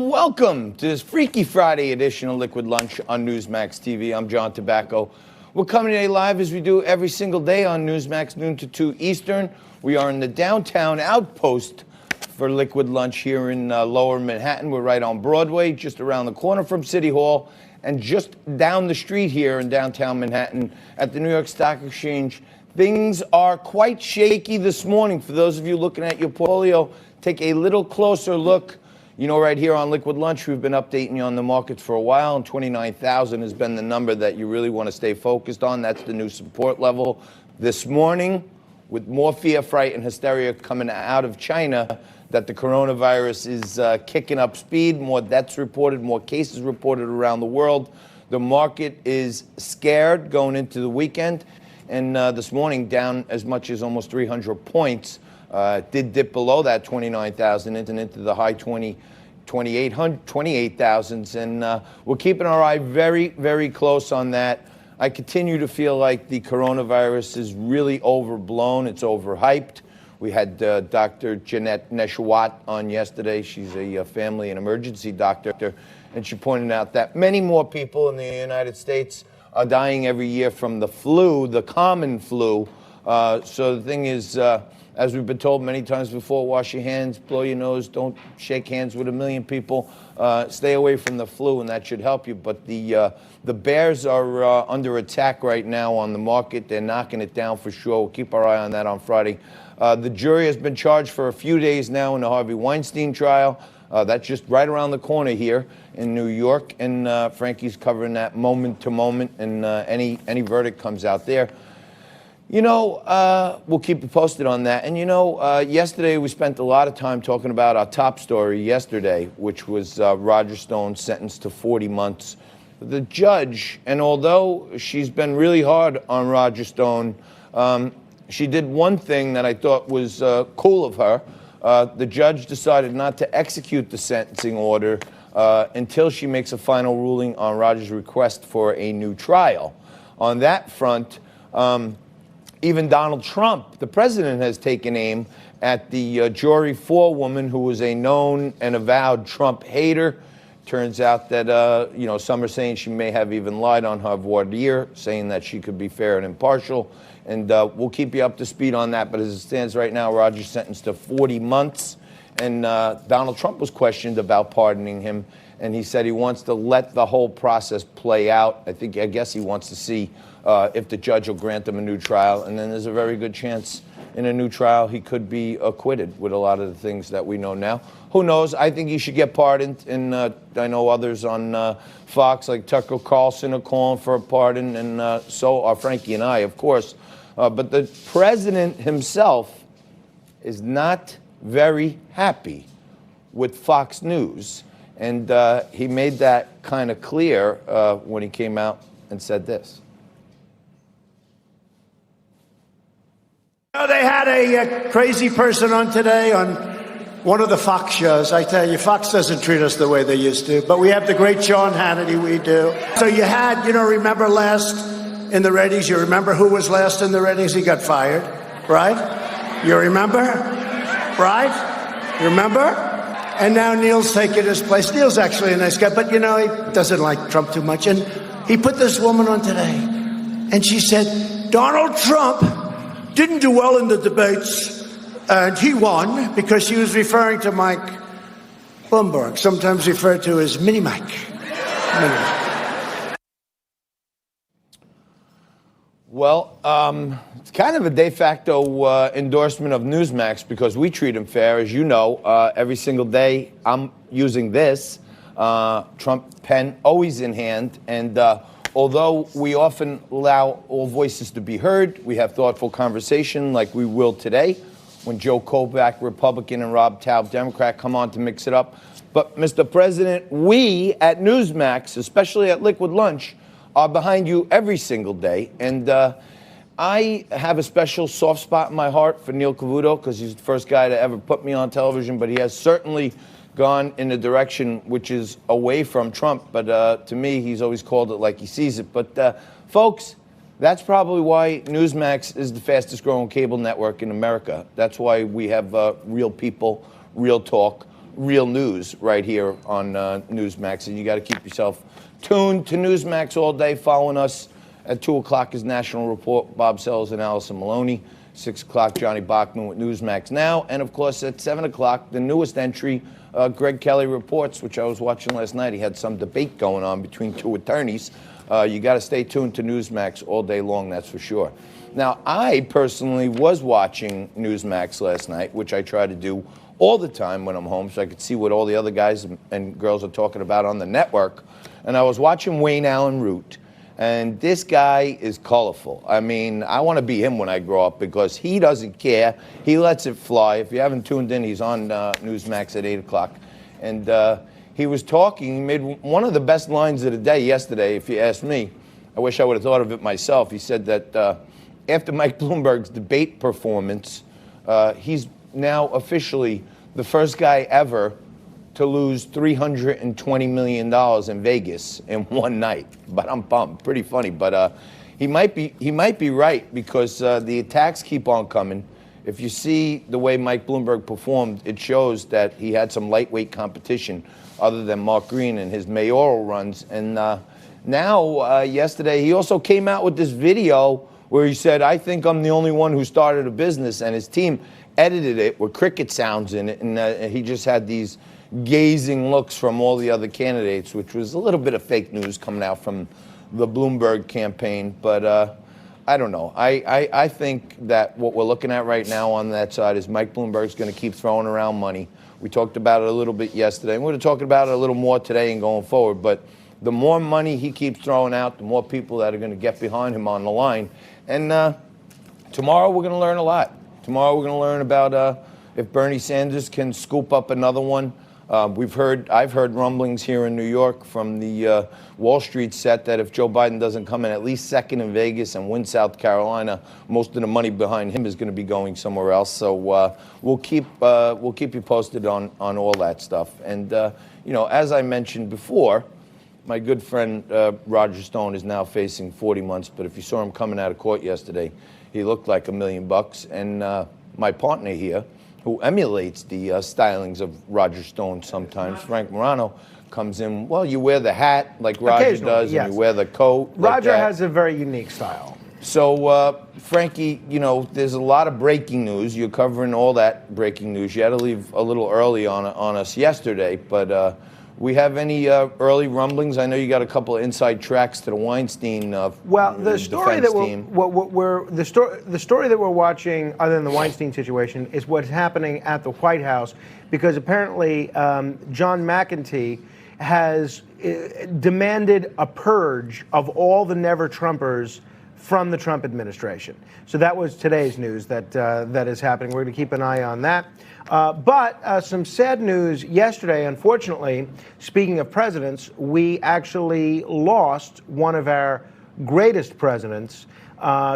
Welcome to this Freaky Friday edition of Liquid Lunch on Newsmax TV. I'm John Tobacco. We're coming today live as we do every single day on Newsmax, noon to 2 Eastern. We are in the downtown outpost for Liquid Lunch here in Lower Manhattan. We're right on Broadway, just around the corner from City Hall, and just down the street here in downtown Manhattan at the New York Stock Exchange. Things are quite shaky this morning. For those of you looking at your portfolio, take a little closer look. You know, right here on Liquid Lunch, we've been updating you on the markets for a while, and 29,000 has been the number that you really want to stay focused on. That's the new support level. This morning, with more fear, fright, and hysteria coming out of China, that the coronavirus is kicking up speed, more deaths reported, more cases reported around the world. The market is scared going into the weekend, and this morning down as much as almost 300 points. Did dip below that 29,000 and into the high 28,000s, and we're keeping our eye very, very close on that. I continue to feel like the coronavirus is really overblown. It's overhyped. We had Dr. Jeanette Neshwat on yesterday. She's a family and emergency doctor, and she pointed out that many more people in the United States are dying every year from the flu, the common flu. So the thing is, as we've been told many times before, wash your hands, blow your nose, don't shake hands with a million people. Stay away from the flu, and that should help you. But the bears are under attack right now on the market. They're knocking it down for sure. We'll keep our eye on that on Friday. The jury has been charged for a few days now in the Harvey Weinstein trial. That's just right around the corner here in New York, and Frankie's covering that moment to moment, and any verdict comes out there. You know, we'll keep you posted on that. And, you know, yesterday we spent a lot of time talking about our top story yesterday, which was Roger Stone sentenced to 40 months. The judge, and although she's been really hard on Roger Stone, she did one thing that I thought was cool of her. The judge decided not to execute the sentencing order until she makes a final ruling on Roger's request for a new trial. On that front, even Donald Trump, the president, has taken aim at the jury forewoman who was a known and avowed Trump hater. Turns out that, you know, some are saying she may have even lied on her voir dire, saying that she could be fair and impartial. And we'll keep you up to speed on that. But as it stands right now, Roger's sentenced to 40 months. And Donald Trump was questioned about pardoning him. And he said he wants to let the whole process play out. I guess he wants to see if the judge will grant him a new trial. And then there's a very good chance in a new trial he could be acquitted with a lot of the things that we know now. Who knows? I think he should get pardoned. And I know others on Fox, like Tucker Carlson, are calling for a pardon. And so are Frankie and I, of course. But the president himself is not very happy with Fox News. And he made that kind of clear when he came out and said this. You know, they had a crazy person on today on one of the Fox shows. I tell you, Fox doesn't treat us the way they used to. But we have the great Sean Hannity, we do. So you had, you know, remember last in the ratings? You remember who was last in the ratings? He got fired, right? You remember? Right? You remember? And now Neil's taking his place. Neil's actually a nice guy, but, you know, he doesn't like Trump too much. And he put this woman on today, and she said, Donald Trump didn't do well in the debates, and he won because she was referring to Mike Bloomberg, sometimes referred to as Mini Mike. Well, it's kind of a de facto endorsement of Newsmax because we treat him fair. As you know, every single day I'm using this Trump pen always in hand. And although we often allow all voices to be heard, we have thoughtful conversation like we will today when Joe Kovach, Republican, and Rob Taub, Democrat, come on to mix it up. But, Mr. President, we at Newsmax, especially at Liquid Lunch, are behind you every single day. And I have a special soft spot in my heart for Neil Cavuto because he's the first guy to ever put me on television, but he has certainly gone in a direction which is away from Trump. But to me, he's always called it like he sees it. But folks, that's probably why Newsmax is the fastest growing cable network in America. That's why we have real people, real talk, real news right here on Newsmax. And you got to keep yourself tuned to Newsmax all day. Following us at 2 o'clock is National Report, Bob Sellers and Allison Maloney. 6 o'clock, Johnny Bachman with Newsmax Now. And, of course, at 7 o'clock, the newest entry, Greg Kelly Reports, which I was watching last night. He had some debate going on between two attorneys. You got to stay tuned to Newsmax all day long, that's for sure. Now, I personally was watching Newsmax last night, which I try to do all the time when I'm home so I could see what all the other guys and girls are talking about on the network. And I was watching Wayne Allen Root. And this guy is colorful. I mean, I want to be him when I grow up because he doesn't care. He lets it fly. If you haven't tuned in, he's on Newsmax at 8 o'clock. And he was talking. He made one of the best lines of the day yesterday, if you ask me. I wish I would have thought of it myself. He said that after Mike Bloomberg's debate performance, he's now officially the first guy ever to lose $320 million in Vegas in one night. But I'm bummed. Pretty funny. But he might be right because the attacks keep on coming. If you see the way Mike Bloomberg performed, it shows that he had some lightweight competition other than Mark Green and his mayoral runs. And now, yesterday, he also came out with this video where he said, I think I'm the only one who started a business, and his team edited it with cricket sounds in it, and he just had these gazing looks from all the other candidates, which was a little bit of fake news coming out from the Bloomberg campaign. But I don't know. I think that what we're looking at right now on that side is Mike Bloomberg's going to keep throwing around money. We talked about it a little bit yesterday. We're going to talk about it a little more today and going forward. But the more money he keeps throwing out, the more people that are going to get behind him on the line. And tomorrow we're going to learn a lot. Tomorrow we're going to learn about if Bernie Sanders can scoop up another one. I've heard rumblings here in New York from the Wall Street set that if Joe Biden doesn't come in at least second in Vegas and win South Carolina, most of the money behind him is going to be going somewhere else. So we'll keep you posted on all that stuff. And as I mentioned before, my good friend Roger Stone is now facing 40 months. But if you saw him coming out of court yesterday, he looked like $1 million. And my partner here, who emulates the stylings of Roger Stone sometimes, Frank Morano, comes in, well, you wear the hat like Roger does, yes. And you wear the coat. Roger like has a very unique style. So, Frankie, there's a lot of breaking news. You're covering all that breaking news. You had to leave a little early on us yesterday, but we have any early rumblings? I know you got a couple of inside tracks to the Weinstein the story that the story that we're watching, other than the Weinstein situation, is what's happening at the White House, because apparently John McEntee has demanded a purge of all the Never-Trumpers from the Trump administration. So that was today's news that is happening. We're going to keep an eye on that. But some sad news yesterday, unfortunately. Speaking of presidents, we actually lost one of our greatest presidents,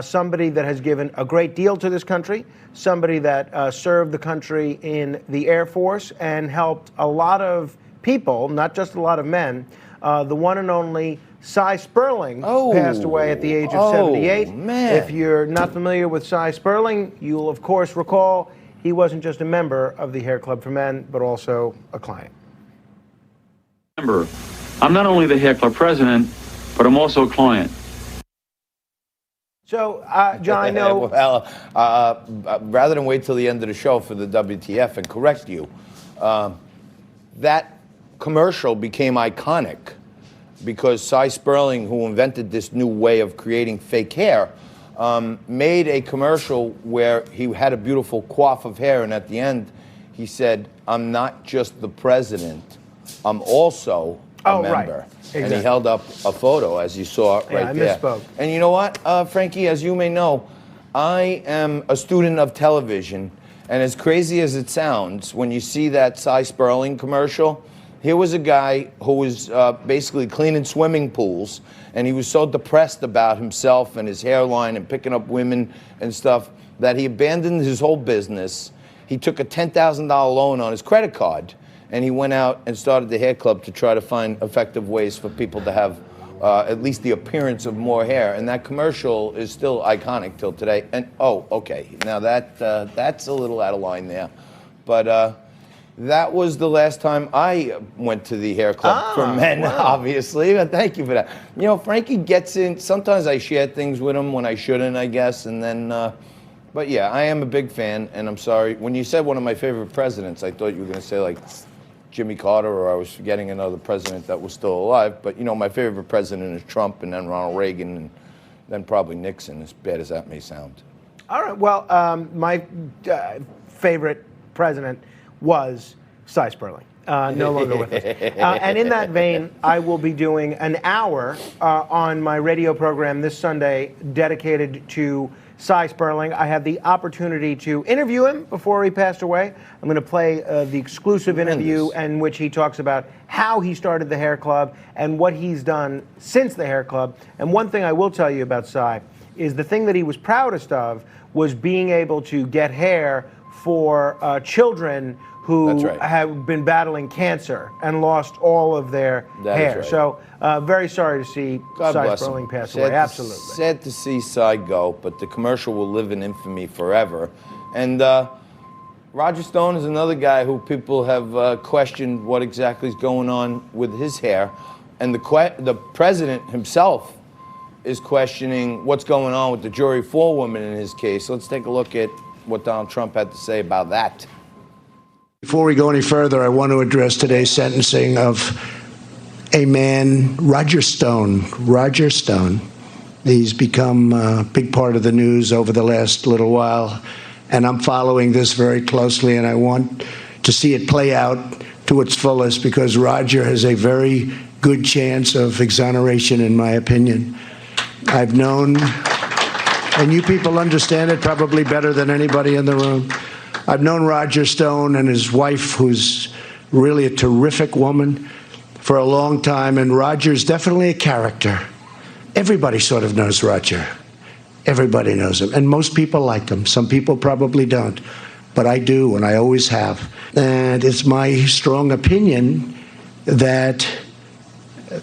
somebody that has given a great deal to this country, somebody that served the country in the Air Force and helped a lot of people, not just a lot of men. The one and only Cy Sperling passed away at the age of 78. Man. If you're not familiar with Cy Sperling, you'll of course recall he wasn't just a member of the Hair Club for Men, but also a client. Remember, I'm not only the Hair Club president, but I'm also a client. So, John, I know... Well, rather than wait till the end of the show for the WTF and correct you, that commercial became iconic because Cy Sperling, who invented this new way of creating fake hair, made a commercial where he had a beautiful coif of hair, and at the end he said, I'm not just the president, I'm also a member. Right. Exactly. And he held up a photo, as you saw right there. I misspoke. And you know what, Frankie, as you may know, I am a student of television, and as crazy as it sounds, when you see that Cy Sperling commercial, here was a guy who was basically cleaning swimming pools, and he was so depressed about himself and his hairline and picking up women and stuff that he abandoned his whole business. He took a $10,000 loan on his credit card, and he went out and started the hair club to try to find effective ways for people to have at least the appearance of more hair. And that commercial is still iconic till today. And, okay, now that's a little out of line there. But, That was the last time I went to the hair club for men, obviously. But thank you for that. You know, Frankie gets in. Sometimes I share things with him when I shouldn't, I guess. And then, but yeah, I am a big fan. And I'm sorry. When you said one of my favorite presidents, I thought you were going to say like Jimmy Carter, or I was forgetting another president that was still alive. But, you know, my favorite president is Trump, and then Ronald Reagan, and then probably Nixon, as bad as that may sound. All right. Well, my favorite president was Cy Sperling, no longer with us. And in that vein, I will be doing an hour on my radio program this Sunday dedicated to Cy Sperling. I had the opportunity to interview him before he passed away. I'm going to play the exclusive interview in which he talks about how he started the hair club and what he's done since the hair club. And one thing I will tell you about Cy is the thing that he was proudest of was being able to get hair for children who have been battling cancer and lost all of their hair. Right. So very sorry to see Cy Sperling pass away. Absolutely. Sad to see Cy go, but the commercial will live in infamy forever. And Roger Stone is another guy who people have questioned what exactly is going on with his hair. And the president himself is questioning what's going on with the jury forewoman in his case. Let's take a look at what Donald Trump had to say about that. Before we go any further, I want to address today's sentencing of a man, Roger Stone. Roger Stone. He's become a big part of the news over the last little while, and I'm following this very closely, and I want to see it play out to its fullest because Roger has a very good chance of exoneration, in my opinion. I've known, and you people understand it probably better than anybody in the room, I've known Roger Stone and his wife, who's really a terrific woman, for a long time, and Roger's definitely a character. Everybody sort of knows Roger. Everybody knows him, and most people like him. Some people probably don't, but I do, and I always have. And it's my strong opinion that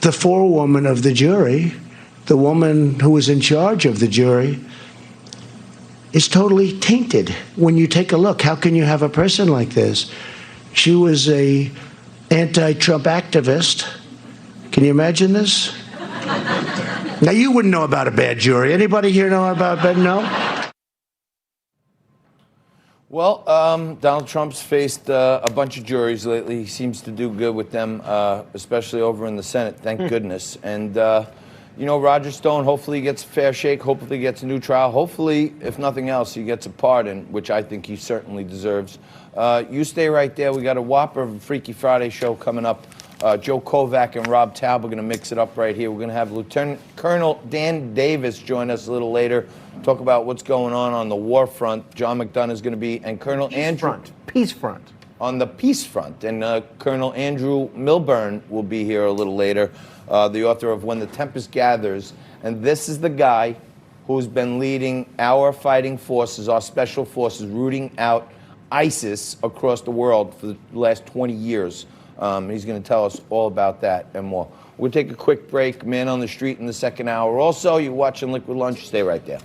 the forewoman of the jury, the woman who was in charge of the jury, is totally tainted. When you take a look, how can you have a person like this? She was a anti-Trump activist. Can you imagine this? Now, you wouldn't know about a bad jury. Anybody here know about bad? No? Well, Donald Trump's faced a bunch of juries lately. He seems to do good with them, especially over in the Senate, thank goodness. And you know, Roger Stone, hopefully he gets a fair shake. Hopefully he gets a new trial. Hopefully, if nothing else, he gets a pardon, which I think he certainly deserves. You stay right there. We got a whopper of a Freaky Friday show coming up. Joe Kovac and Rob Taub are going to mix it up right here. We're going to have Lieutenant Colonel Dan Davis join us a little later, talk about what's going on the war front. John McDonough is going to be, and Colonel Peace front. On the peace front. And Colonel Andrew Milburn will be here a little later, the author of When the Tempest Gathers. And this is the guy who's been leading our fighting forces, our special forces, rooting out ISIS across the world for the last 20 years. He's going to tell us all about that and more. We'll take a quick break. Man on the Street in the second hour. Also, you're watching Liquid Lunch. Stay right there.